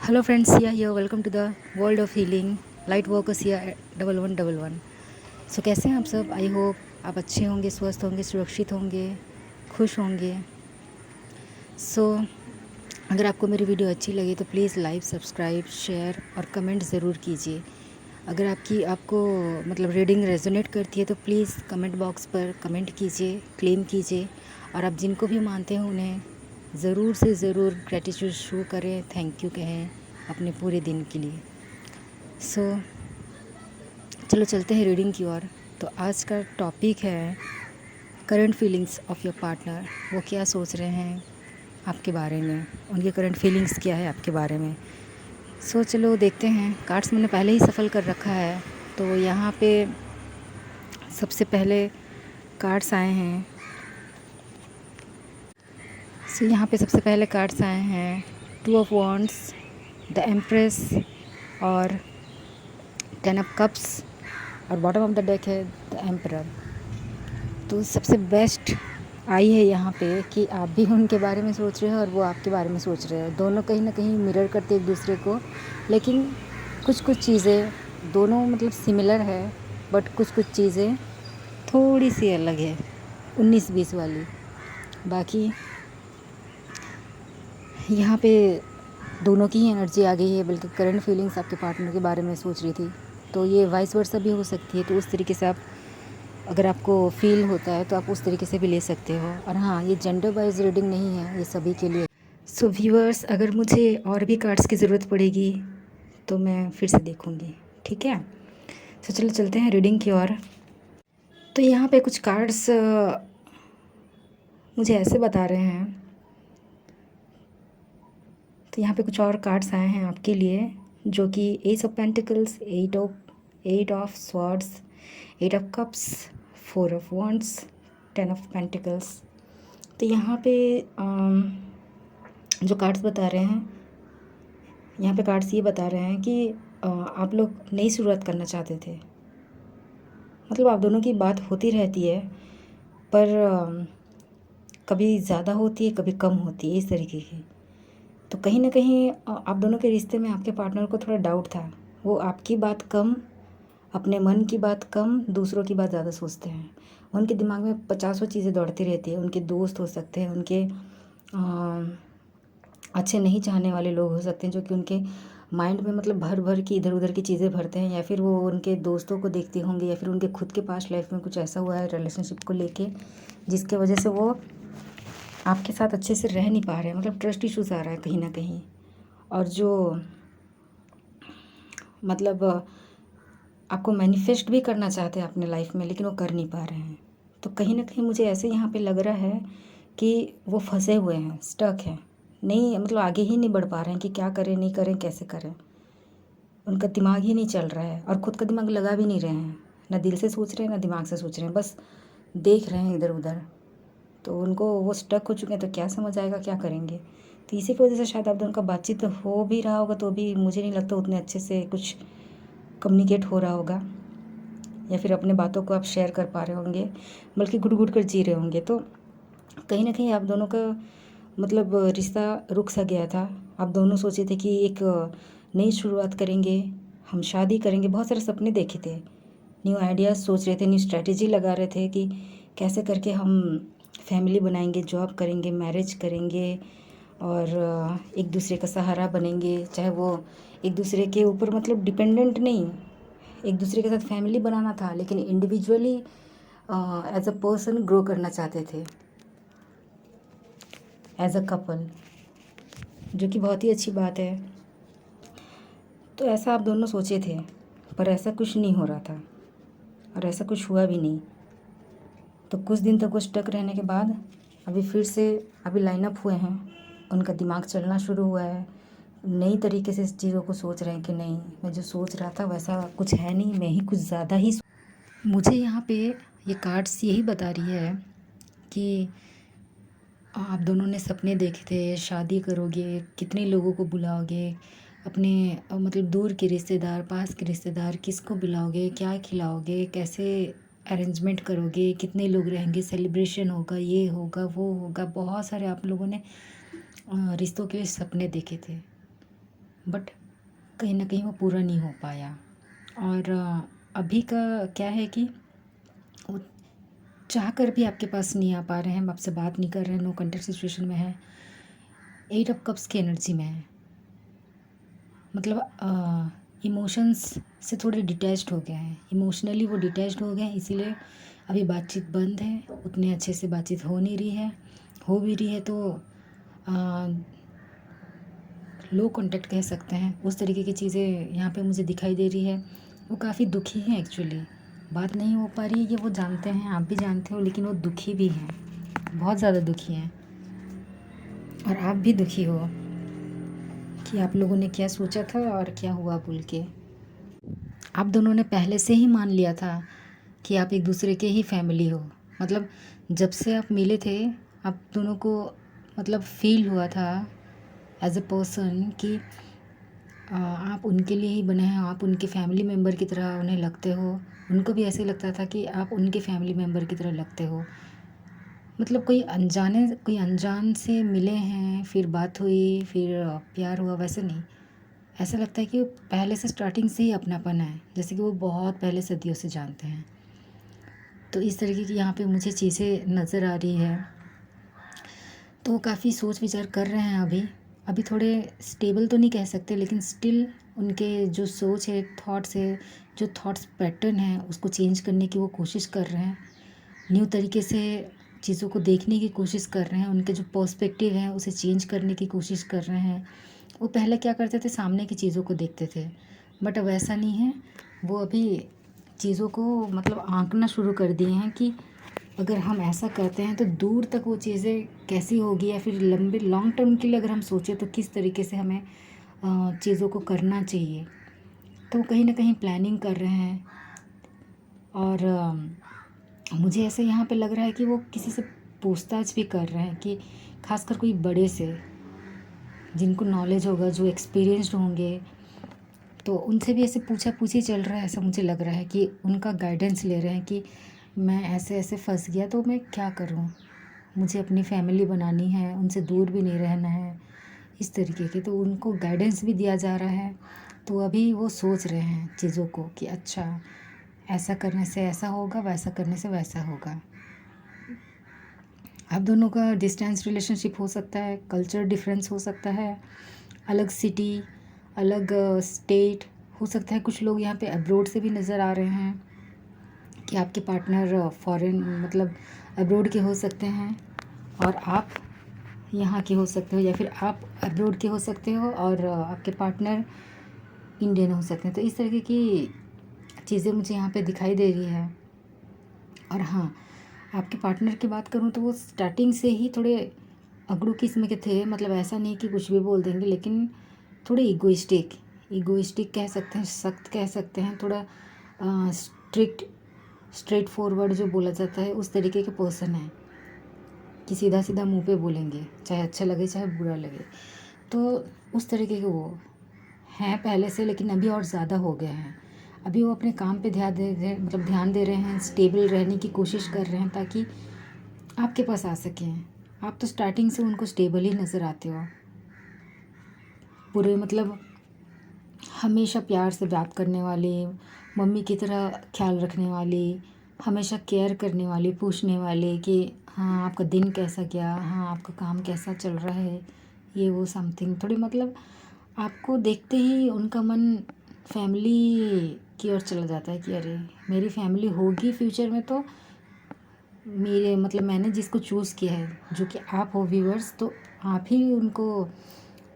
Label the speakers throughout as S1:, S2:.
S1: Hello friends, here. Welcome to the world of healing. Light workers here at 1111. सो कैसे हैं आप सब? I hope आप अच्छे होंगे, स्वस्थ होंगे, सुरक्षित होंगे, खुश होंगे. सो अगर आपको मेरी वीडियो अच्छी लगी तो प्लीज़ लाइक, सब्सक्राइब, शेयर और कमेंट ज़रूर कीजिए. अगर आपको मतलब रीडिंग रेजोनेट करती है तो प्लीज़ कमेंट बॉक्स पर कमेंट कीजिए, क्लेम कीजिए. और आप जिनको भी मानते हैं उन्हें ज़रूर से ज़रूर ग्रेटिट्यूड शो करें, थैंक यू कहें अपने पूरे दिन के लिए. सो चलो चलते हैं रीडिंग की ओर. तो आज का टॉपिक है current feelings of your partner. वो क्या सोच रहे हैं आपके बारे में, उनकी करंट फीलिंग्स क्या है आपके बारे में. सो चलो देखते हैं. कार्ड्स मैंने पहले ही सफल कर रखा है. तो यहाँ पे सबसे पहले कार्ड्स आए हैं. सो यहाँ पे सबसे पहले कार्ड्स आए हैं 2 ऑफ वॉन्ड्स, द एम्प्रेस और 10 ऑफ कप्स और बॉटम ऑफ द डेक है द एम्परर. तो सबसे बेस्ट आई है यहाँ पे कि आप भी उनके बारे में सोच रहे हो और वो आपके बारे में सोच रहे हो. दोनों कहीं ना कहीं मिरर करते एक दूसरे को, लेकिन कुछ चीज़ें दोनों मतलब सिमिलर है, बट कुछ चीज़ें थोड़ी सी अलग है, 19-20 वाली. बाकी यहाँ पे दोनों की ही एनर्जी आ गई है, बल्कि करंट फीलिंग्स आपके पार्टनर के बारे में सोच रही थी. तो ये वाइस वर्सा भी हो सकती है. तो उस तरीके से आप, अगर आपको फील होता है तो आप उस तरीके से भी ले सकते हो. और हाँ, ये जेंडर वाइज रीडिंग नहीं है, ये सभी के लिए. सो व्यूअर्स, अगर मुझे और भी कार्ड्स की ज़रूरत पड़ेगी तो मैं फिर से देखूँगी, ठीक है. सो चलो चलते हैं रीडिंग की ओर. तो यहाँ पे कुछ कार्ड्स मुझे ऐसे बता रहे हैं. तो यहाँ पे कुछ और कार्ड्स आए हैं आपके लिए, जो कि S of pentacles, 8 of swords, 8 of cups, 4 of wands, 10 of pentacles. तो यहाँ पे जो कार्ड्स बता रहे हैं, यहाँ पे कार्ड्स ये बता रहे हैं कि आप लोग नई शुरुआत करना चाहते थे. मतलब आप दोनों की बात होती रहती है, पर कभी ज़्यादा होती है, कभी कम होती है, इस तरीके की. तो कहीं ना कहीं आप दोनों के रिश्ते में आपके पार्टनर को थोड़ा डाउट था. वो आपकी बात कम, अपने मन की बात कम, दूसरों की बात ज़्यादा सोचते हैं. उनके दिमाग में 50 चीज़ें दौड़ती रहती है. उनके दोस्त हो सकते हैं, उनके अच्छे नहीं चाहने वाले लोग हो सकते हैं, जो कि उनके माइंड में मतलब भर भर की इधर उधर की चीज़ें भरते हैं. या फिर वो उनके दोस्तों को देखते होंगे, या फिर उनके खुद के पास लाइफ में कुछ ऐसा हुआ है रिलेशनशिप को लेके, जिसके वजह से वो आपके साथ अच्छे से रह नहीं पा रहे हैं. मतलब ट्रस्ट इशूज़ आ रहा है कहीं ना कहीं. और जो मतलब आपको मैनिफेस्ट भी करना चाहते हैं अपने लाइफ में, लेकिन वो कर नहीं पा रहे हैं. तो कहीं ना कहीं मुझे ऐसे यहाँ पे लग रहा है कि वो फंसे हुए हैं, स्टक हैं, नहीं मतलब आगे ही नहीं बढ़ पा रहे हैं कि क्या करें, नहीं करें, कैसे करें. उनका दिमाग ही नहीं चल रहा है, और ख़ुद का दिमाग लगा भी नहीं रहे हैं. ना दिल से सोच रहे हैं, ना दिमाग से सोच रहे हैं, बस देख रहे हैं इधर उधर. तो उनको वो स्टक हो चुके हैं. तो क्या समझ आएगा, क्या करेंगे. तो इसी की वजह से शायद आप दोनों का बातचीत हो भी रहा होगा, तो भी मुझे नहीं लगता उतने अच्छे से कुछ कम्युनिकेट हो रहा होगा, या फिर अपने बातों को आप शेयर कर पा रहे होंगे, बल्कि घुट घुट कर जी रहे होंगे. तो कहीं ना कहीं आप दोनों का मतलब रिश्ता रुक सा गया था. आप दोनों सोचे थे कि एक नई शुरुआत करेंगे, हम शादी करेंगे, बहुत सारे सपने देखे थे, न्यू आइडियाज़ सोच रहे थे, न्यू स्ट्रेटजी लगा रहे थे कि कैसे करके हम फैमिली बनाएंगे, जॉब करेंगे, मैरिज करेंगे, और एक दूसरे का सहारा बनेंगे. चाहे वो एक दूसरे के ऊपर मतलब डिपेंडेंट नहीं, एक दूसरे के साथ फैमिली बनाना था, लेकिन individually as a person grow करना चाहते थे, एज अ कपल, जो कि बहुत ही अच्छी बात है. तो ऐसा आप दोनों सोचे थे, पर ऐसा कुछ नहीं हो रहा था, और ऐसा कुछ हुआ भी नहीं. तो कुछ दिन तक वो स्टक रहने के बाद अभी फिर से अभी लाइन अप हुए हैं. उनका दिमाग चलना शुरू हुआ है, नई तरीके से इस चीज़ों को सोच रहे हैं कि नहीं, मैं जो सोच रहा था वैसा कुछ है नहीं, मैं ही कुछ ज़्यादा ही. मुझे यहाँ पे ये कार्ड्स यही बता रही है कि आप दोनों ने सपने देखे थे, शादी करोगे, कितने लोगों को बुलाओगे, अपने मतलब दूर के रिश्तेदार, पास के रिश्तेदार, किसको बुलाओगे, क्या खिलाओगे, कैसे अरेंजमेंट करोगे, कितने लोग रहेंगे, सेलिब्रेशन होगा, ये होगा, वो होगा. बहुत सारे आप लोगों ने रिश्तों के सपने देखे थे. बट कहीं न कहीं वो पूरा नहीं हो पाया। और अभी का क्या है कि वो चाह कर भी आपके पास नहीं आ पा रहे हैं, आपसे बात नहीं कर रहे हैं, नो कॉन्टैक्ट सिचुएशन में है। 8 ऑफ कप्स की एनर्जी में है, मतलब इमोशंस से थोड़े डिटैच्ड हो गए हैं, इमोशनली वो डिटैच्ड हो गए हैं, इसीलिए अभी बातचीत बंद है, उतने अच्छे से बातचीत हो नहीं रही है। हो भी रही है तो लो कॉन्टैक्ट कह सकते हैं, उस तरीके की चीज़ें यहाँ पे मुझे दिखाई दे रही है। वो काफ़ी दुखी हैं एक्चुअली, बात नहीं हो पा रही है, ये वो जानते हैं, आप भी जानते हो, लेकिन वो दुखी भी हैं, बहुत ज़्यादा दुखी हैं। और आप भी दुखी हो कि आप लोगों ने क्या सोचा था और क्या हुआ बोल के। आप दोनों ने पहले से ही मान लिया था कि आप एक दूसरे के ही फैमिली हो, मतलब जब से आप मिले थे आप दोनों को मतलब फील हुआ था एज अ पर्सन कि आप उनके लिए ही बने हैं, आप उनके फैमिली मेम्बर की तरह उन्हें लगते हो, उनको भी ऐसे लगता था कि आप उनके फैमिली मेम्बर की तरह लगते हो। मतलब कोई अनजान से मिले हैं, फिर बात हुई, फिर प्यार हुआ, वैसे नहीं। ऐसा लगता है कि वो पहले से स्टार्टिंग से ही अपनापन है, जैसे कि वो बहुत पहले सदियों से जानते हैं। तो इस तरीके की यहाँ पे मुझे चीज़ें नज़र आ रही है। तो वो काफ़ी सोच विचार कर रहे हैं अभी। अभी थोड़े स्टेबल तो नहीं कह सकते, लेकिन स्टिल उनके जो सोच है, थॉट्स है, जो थॉट्स पैटर्न है, उसको चेंज करने की वो कोशिश कर रहे हैं। न्यू तरीके से चीज़ों को देखने की कोशिश कर रहे हैं, उनके जो पर्सपेक्टिव है उसे चेंज करने की कोशिश कर रहे हैं। वो पहले क्या करते थे, सामने की चीज़ों को देखते थे, बट अब ऐसा नहीं है। वो अभी चीज़ों को मतलब आंकना शुरू कर दिए हैं कि अगर हम ऐसा करते हैं तो दूर तक वो चीज़ें कैसी होगी, या फिर लंबे लॉन्ग टर्म के लिए अगर हम सोचें तो किस तरीके से हमें चीज़ों को करना चाहिए। तो वो कहीं ना कहीं प्लानिंग कर रहे हैं। और मुझे ऐसे यहाँ पे लग रहा है कि वो किसी से पूछताछ भी कर रहे हैं, कि खासकर कोई बड़े से जिनको नॉलेज होगा, जो एक्सपीरियंस्ड होंगे, तो उनसे भी ऐसे पूछा पूछी चल रहा है। ऐसा मुझे लग रहा है कि उनका गाइडेंस ले रहे हैं कि मैं ऐसे ऐसे फंस गया तो मैं क्या करूं, मुझे अपनी फैमिली बनानी है, उनसे दूर भी नहीं रहना है, इस तरीके के। तो उनको गाइडेंस भी दिया जा रहा है। तो अभी वो सोच रहे हैं चीज़ों को कि अच्छा, ऐसा करने से ऐसा होगा, वैसा करने से वैसा होगा। आप दोनों का डिस्टेंस रिलेशनशिप हो सकता है, कल्चर डिफरेंस हो सकता है, अलग सिटी, अलग स्टेट हो सकता है। कुछ लोग यहाँ पे अब्रोड से भी नज़र आ रहे हैं कि आपके पार्टनर फॉरेन मतलब अब्रोड के हो सकते हैं और आप यहाँ के हो सकते हो, या फिर आप अब्रोड के हो सकते हो और आपके पार्टनर इंडियन हो सकते हैं। तो इस तरीके की चीज़ें मुझे यहाँ पे दिखाई दे रही है। और हाँ, आपके पार्टनर की बात करूँ तो वो स्टार्टिंग से ही थोड़े अगड़ू किस्म के थे, मतलब ऐसा नहीं कि कुछ भी बोल देंगे, लेकिन थोड़े इगोइस्टिक कह सकते हैं, सख्त कह सकते हैं, थोड़ा स्ट्रेट फॉरवर्ड जो बोला जाता है, उस तरीके के पर्सन हैं कि सीधा सीधा मुंह पे बोलेंगे, चाहे अच्छा लगे चाहे बुरा लगे। तो उस तरीके के वो हैं पहले से, लेकिन अभी और ज़्यादा हो गए हैं। अभी वो अपने काम पे ध्यान दे रहे हैं, स्टेबल रहने की कोशिश कर रहे हैं ताकि आपके पास आ सकें। आप तो स्टार्टिंग से उनको स्टेबल ही नज़र आते हो, पूरे मतलब हमेशा प्यार से बात करने वाली, मम्मी की तरह ख्याल रखने वाली, हमेशा केयर करने वाली, पूछने वाली कि हाँ आपका दिन कैसा गया, हाँ आपका काम कैसा चल रहा है, ये वो समथिंग। थोड़ी मतलब आपको देखते ही उनका मन फैमिली की ओर चला जाता है कि अरे मेरी फैमिली होगी फ्यूचर में, तो मेरे मतलब मैंने जिसको चूज़ किया है, जो कि आप हो व्यूअर्स, तो आप ही उनको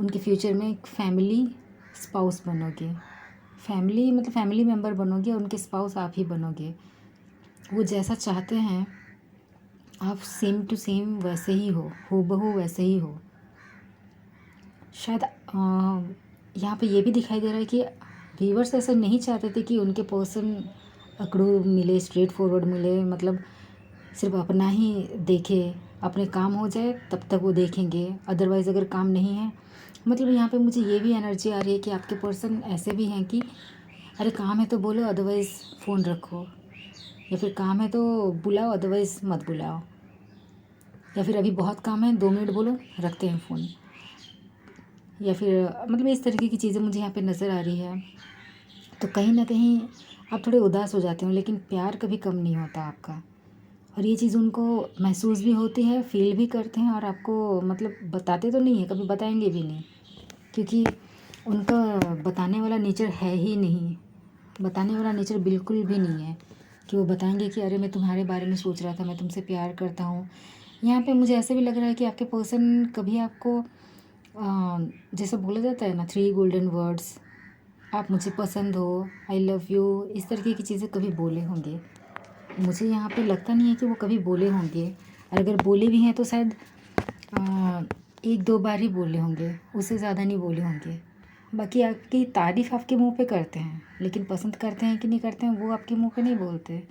S1: उनके फ्यूचर में एक फैमिली स्पाउस बनोगे, फैमिली मतलब फैमिली मेम्बर बनोगे, उनके स्पाउस आप ही बनोगे। वो जैसा चाहते हैं आप सेम टू सेम वैसे ही हो, हूबहू वैसे ही हो। शायद यहाँ पे ये भी दिखाई दे रहा है कि व्यूअर्स ऐसा नहीं चाहते थे कि उनके पर्सन अकड़ू मिले, स्ट्रेट फॉरवर्ड मिले, मतलब सिर्फ अपना ही देखे, अपने काम हो जाए तब तक वो देखेंगे, अदरवाइज़ अगर काम नहीं है। मतलब यहाँ पे मुझे ये भी एनर्जी आ रही है कि आपके पर्सन ऐसे भी हैं कि अरे काम है तो बोलो, अदरवाइज़ फ़ोन रखो, या फिर काम है तो बुलाओ, अदरवाइज़ मत बुलाओ, या फिर अभी बहुत काम है 2 मिनट बोलो, रखते हैं फ़ोन। या फिर मतलब इस तरीके की चीज़ें मुझे यहाँ पे नज़र आ रही है। तो कहीं न कहीं आप थोड़े उदास हो जाते हो, लेकिन प्यार कभी कम नहीं होता आपका। और ये चीज़ उनको महसूस भी होती है, फ़ील भी करते हैं, और आपको मतलब बताते तो नहीं हैं, कभी बताएँगे भी नहीं, क्योंकि उनका बताने वाला नेचर है ही नहीं। बताने वाला नेचर बिल्कुल भी नहीं है कि वो बताएँगे कि अरे मैं तुम्हारे बारे में सोच रहा था, मैं तुमसे प्यार करता हूँ। यहाँ पे मुझे ऐसे भी लग रहा है कि आपके पर्सन कभी आपको जैसे बोला जाता है ना, 3 गोल्डन वर्ड्स, आप मुझे पसंद हो, आई लव यू, इस तरीके की चीज़ें कभी बोले होंगे। मुझे यहाँ पे लगता नहीं है कि वो कभी बोले होंगे, और अगर बोले भी हैं तो शायद 1-2 बार ही बोले होंगे, उससे ज़्यादा नहीं बोले होंगे। बाकी आपकी तारीफ़ आपके मुँह पे करते हैं, लेकिन पसंद करते हैं कि नहीं करते हैं वो आपके मुँह पे नहीं बोलते।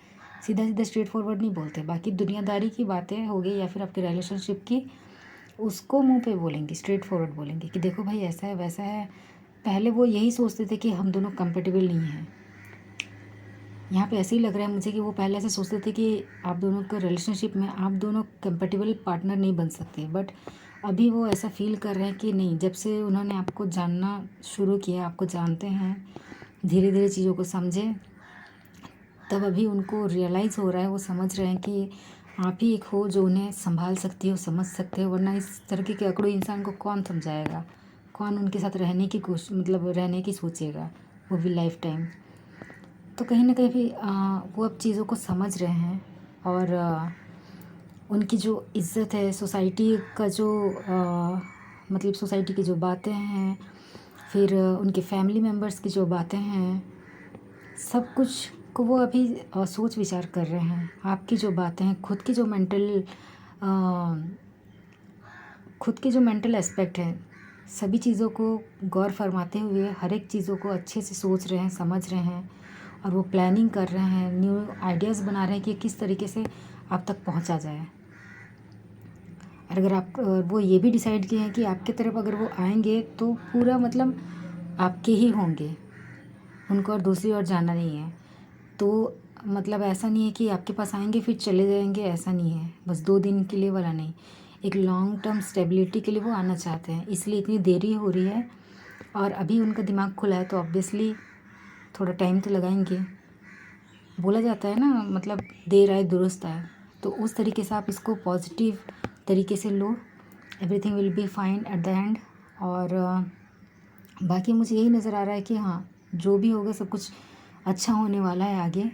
S1: सीधा-सीधा स्ट्रेट फॉरवर्ड नहीं बोलते। बाकी दुनियादारी की बातें हो गई या फिर आपके रिलेशनशिप की, उसको मुँह पे बोलेंगे, स्ट्रेट फॉरवर्ड बोलेंगे कि देखो भाई ऐसा है, वैसा है। पहले वो यही सोचते थे कि हम दोनों कंपैटिबल नहीं हैं। यहाँ पे ऐसे ही लग रहा है मुझे कि वो पहले ऐसे सोचते थे कि आप दोनों के रिलेशनशिप में आप दोनों कंपैटिबल पार्टनर नहीं बन सकते, बट अभी वो ऐसा फ़ील कर रहे हैं कि नहीं, जब से उन्होंने आपको जानना शुरू किया, आपको जानते हैं, धीरे-धीरे चीज़ों को समझे, तब अभी उनको रियलाइज़ हो रहा है, वो समझ रहे हैं कि आप ही एक हो जो उन्हें सँभाल सकती हो, समझ सकते हो, वरना इस तरीके के अकड़ू इंसान को कौन समझाएगा? कौन उनके साथ रहने की मतलब रहने की सोचेगा, वो भी लाइफ़ टाइम। तो कहीं न कहीं भी वो अब चीज़ों को समझ रहे हैं, और उनकी जो इज़्ज़त है, सोसाइटी का जो मतलब सोसाइटी की जो बातें हैं, फिर उनके फैमिली मेंबर्स की जो बातें हैं, सब कुछ को वो अभी सोच विचार कर रहे हैं। आपकी जो बातें हैं, खुद की जो मेंटल एस्पेक्ट है, सभी चीज़ों को गौर फरमाते हुए हर एक चीज़ों को अच्छे से सोच रहे हैं, समझ रहे हैं, और वो प्लानिंग कर रहे हैं, न्यू आइडियाज़ बना रहे हैं कि किस तरीके से आप तक पहुंचा जाए। और अगर आप वो ये भी डिसाइड किए हैं कि आपकी तरफ अगर वो आएंगे तो पूरा मतलब आपके ही होंगे, उनको और दूसरी ओर जाना नहीं है। तो मतलब ऐसा नहीं है कि आपके पास आएंगे फिर चले जाएंगे, ऐसा नहीं है, बस 2 दिन के लिए वाला नहीं, एक लॉन्ग टर्म स्टेबिलिटी के लिए वो आना चाहते हैं, इसलिए इतनी देरी हो रही है। और अभी उनका दिमाग खुला है तो ऑब्वियसली थोड़ा टाइम तो लगाएंगे। बोला जाता है ना, मतलब देर आए दुरुस्त आए, तो उस तरीके से आप इसको पॉजिटिव तरीके से लो, everything will be fine at the end. और बाकी मुझे यही नज़र आ रहा है कि हाँ, जो भी होगा सब कुछ अच्छा होने वाला है आगे।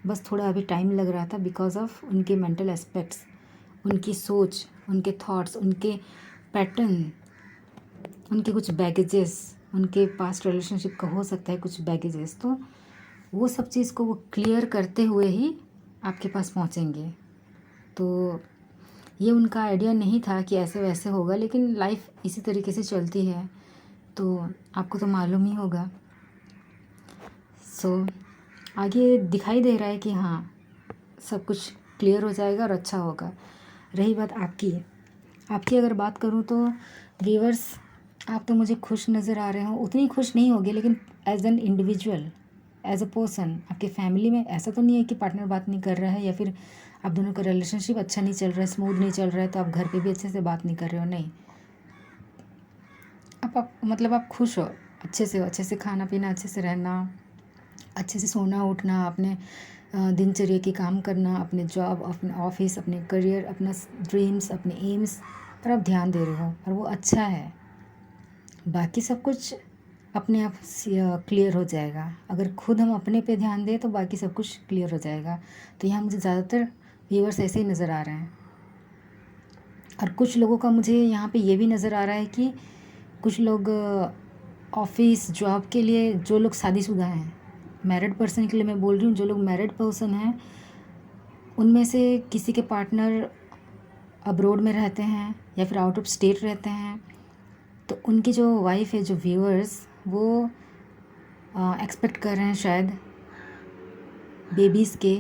S1: बस थोड़ा अभी टाइम लग रहा था बिकॉज़ ऑफ उनके मेंटल एस्पेक्ट्स, उनकी सोच, उनके थॉट्स, उनके पैटर्न, उनके कुछ बैगेजेस, उनके पास्ट रिलेशनशिप का हो सकता है कुछ बैगेजेस, तो वो सब चीज़ को वो क्लियर करते हुए ही आपके पास पहुँचेंगे। तो ये उनका आइडिया नहीं था कि ऐसे वैसे होगा, लेकिन लाइफ इसी तरीके से चलती है, तो आपको तो मालूम ही होगा। सो आगे दिखाई दे रहा है कि हाँ, सब कुछ क्लियर हो जाएगा और अच्छा होगा। रही बात आपकी अगर बात करूँ तो व्यूअर्स, आप तो मुझे खुश नज़र आ रहे हो, उतनी खुश नहीं होगे, लेकिन as an individual, as a person, आपके फैमिली में ऐसा तो नहीं है कि पार्टनर बात नहीं कर रहा है या फिर आप दोनों का रिलेशनशिप अच्छा नहीं चल रहा है, स्मूथ नहीं चल रहा है, तो आप घर पे भी अच्छे से बात नहीं कर रहे हो, नहीं। आप मतलब आप खुश हो, अच्छे से खाना पीना, अच्छे से रहना, अच्छे से सोना उठना, अपने दिनचर्या के काम करना, अपने जॉब, अपने ऑफिस, अपने करियर, अपना ड्रीम्स, अपने एम्स पर आप ध्यान दे रहे हो, और वो अच्छा है। बाकी सब कुछ अपने आप क्लियर हो जाएगा। अगर खुद हम अपने पे ध्यान दें तो बाकी सब कुछ क्लियर हो जाएगा। तो यहाँ मुझे ज़्यादातर व्यूअर्स ऐसे ही नज़र आ रहे हैं। और कुछ लोगों का मुझे यहाँ पे ये भी नज़र आ रहा है कि कुछ लोग ऑफिस जॉब के लिए, जो लोग शादीशुदा हैं, मैरिड पर्सन के लिए मैं बोल रही हूँ, जो लोग मैरिड पर्सन हैं उनमें से किसी के पार्टनर अब्रोड में रहते हैं या फिर आउट ऑफ स्टेट रहते हैं, तो उनकी जो वाइफ है, जो व्यूअर्स, वो एक्सपेक्ट कर रहे हैं शायद बेबीज़ के,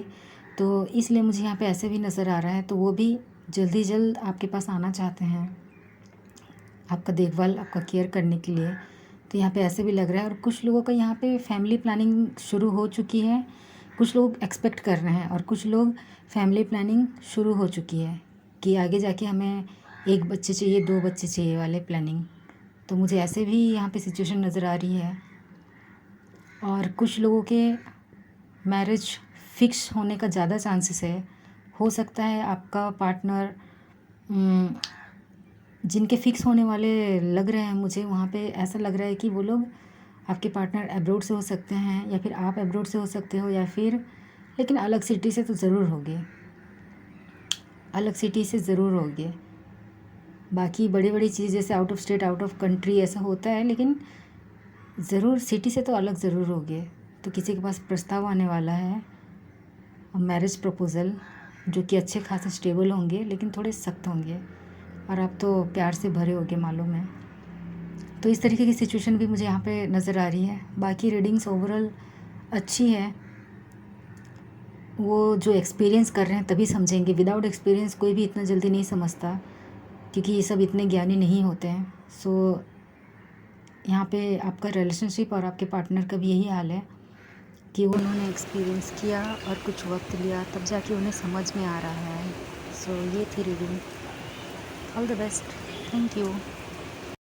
S1: तो इसलिए मुझे यहाँ पे ऐसे भी नज़र आ रहा है। तो वो भी जल्दी जल्द आपके पास आना चाहते हैं, आपका देखभाल, आपका केयर करने के लिए। तो यहाँ पे ऐसे भी लग रहा है। और कुछ लोगों का यहाँ पे फैमिली प्लानिंग शुरू हो चुकी है, कुछ लोग एक्सपेक्ट कर रहे हैं, और कुछ लोग फैमिली प्लानिंग शुरू हो चुकी है कि आगे जाके हमें 1 बच्चे चाहिए, 2 बच्चे चाहिए वाले प्लानिंग। तो मुझे ऐसे भी यहाँ पे सिचुएशन नज़र आ रही है। और कुछ लोगों के मैरिज फिक्स होने का ज़्यादा चांसेस है। हो सकता है आपका पार्टनर जिनके फ़िक्स होने वाले लग रहे हैं मुझे, वहाँ पे ऐसा लग रहा है कि वो लोग आपके पार्टनर अब्रॉड से हो सकते हैं, या फिर आप अब्रॉड से हो सकते हो, या फिर लेकिन अलग सिटी से तो ज़रूर होगे, अलग सिटी से ज़रूर होगे। बाकी बड़ी बड़ी चीज़ जैसे out of state, out of country ऐसा होता है, लेकिन ज़रूर सिटी से तो अलग ज़रूर होगे। तो किसी के पास प्रस्ताव आने वाला है, मैरिज प्रपोज़ल, जो कि अच्छे खासे स्टेबल होंगे लेकिन थोड़े सख्त होंगे, और आप तो प्यार से भरे होगे, मालूम है। तो इस तरीके की सिचुएशन भी मुझे यहाँ पे नज़र आ रही है। बाकी रीडिंग्स ओवरऑल अच्छी है। वो जो एक्सपीरियंस कर रहे हैं तभी समझेंगे, विदाउट एक्सपीरियंस कोई भी इतना जल्दी नहीं समझता, क्योंकि ये सब इतने ज्ञानी नहीं होते हैं। सो यहाँ पे आपका रिलेशनशिप और आपके पार्टनर का भी यही हाल है कि उन्होंने एक्सपीरियंस किया और कुछ वक्त लिया, तब जाके उन्हें समझ में आ रहा है। सो ये थी reading. All the best. Thank you.